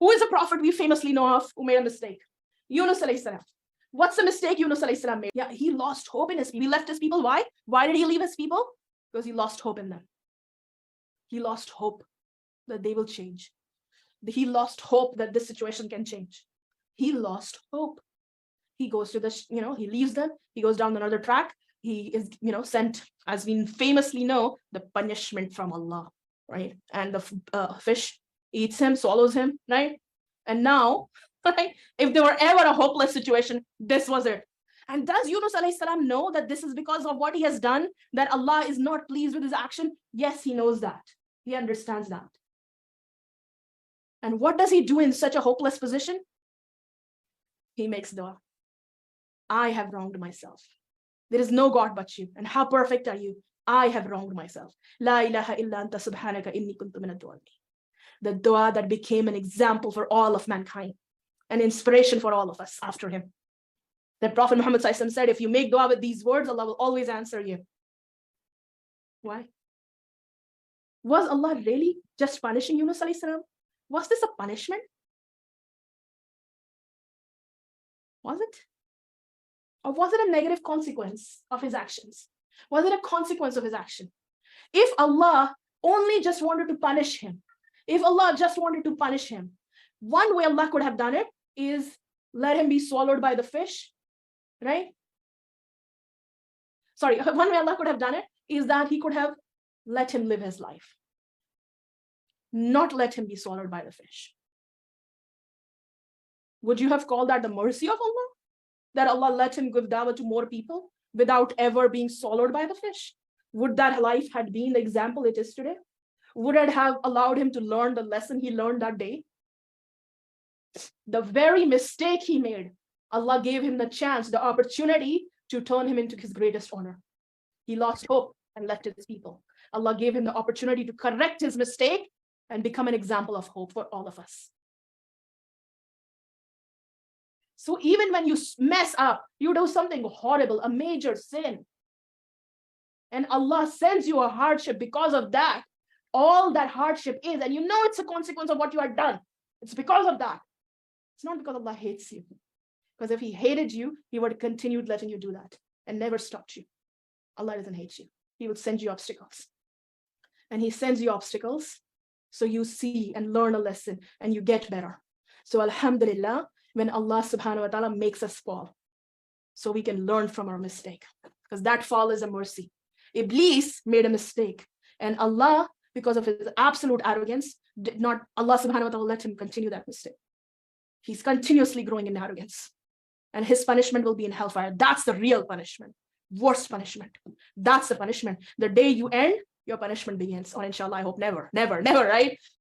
Who is a prophet we famously know of who made a mistake? Yunus alayhi salam. What's the mistake Yunus alayhi salam made? Yeah, he lost hope in his people. He left his people. Why? Why did he leave his people? Because he lost hope in them. He lost hope that they will change. He lost hope that this situation can change. He lost hope. He goes to the, he leaves them. He goes down another track. He is, sent, as we famously know, the punishment from Allah, right? And the fish eats him, swallows him, right? And now, right, if there were ever a hopeless situation, this was it. And does Yunus alayhi salam know that this is because of what he has done, that Allah is not pleased with his action? Yes, he knows that. He understands that. And what does he do in such a hopeless position? He makes dua. I have wronged myself. There is no God but you. And how perfect are you? I have wronged myself. La ilaha illa anta subhanaka inni kuntu minadh dhalimin. The dua that became an example for all of mankind, an inspiration for all of us after him. The Prophet Muhammad said, if you make dua with these words, Allah will always answer you. Why? Was Allah really just punishing Yunus alayhi salam? Was this a punishment? Was it? Or was it a negative consequence of his actions? Was it a consequence of his action? If Allah only just wanted to punish him, one way Allah could have done it is let him be swallowed by the fish, right? Sorry, one way Allah could have done it is that he could have let him live his life, not let him be swallowed by the fish. Would you have called that the mercy of Allah? That Allah let him give dawah to more people without ever being swallowed by the fish? Would that life have been the example it is today? Would it have allowed him to learn the lesson he learned that day? The very mistake he made, Allah gave him the chance, the opportunity to turn him into his greatest honor. He lost hope and left his people. Allah gave him the opportunity to correct his mistake and become an example of hope for all of us. So even when you mess up, you do something horrible, a major sin, and Allah sends you a hardship because of that, all that hardship is, and you know it's a consequence of what you have done. It's because of that. It's not because Allah hates you. Because if he hated you, he would have continued letting you do that and never stopped you. Allah doesn't hate you. He would send you obstacles. And he sends you obstacles so you see and learn a lesson and you get better. So alhamdulillah, when Allah subhanahu wa ta'ala makes us fall, so we can learn from our mistake, because that fall is a mercy. Iblis made a mistake, and Allah, because of his absolute arrogance, did not, Allah subhanahu wa ta'ala let him continue that mistake. He's continuously growing in arrogance, and his punishment will be in hellfire. That's the real punishment, worst punishment. That's the punishment. The day you end, your punishment begins. Or inshallah, I hope never, right?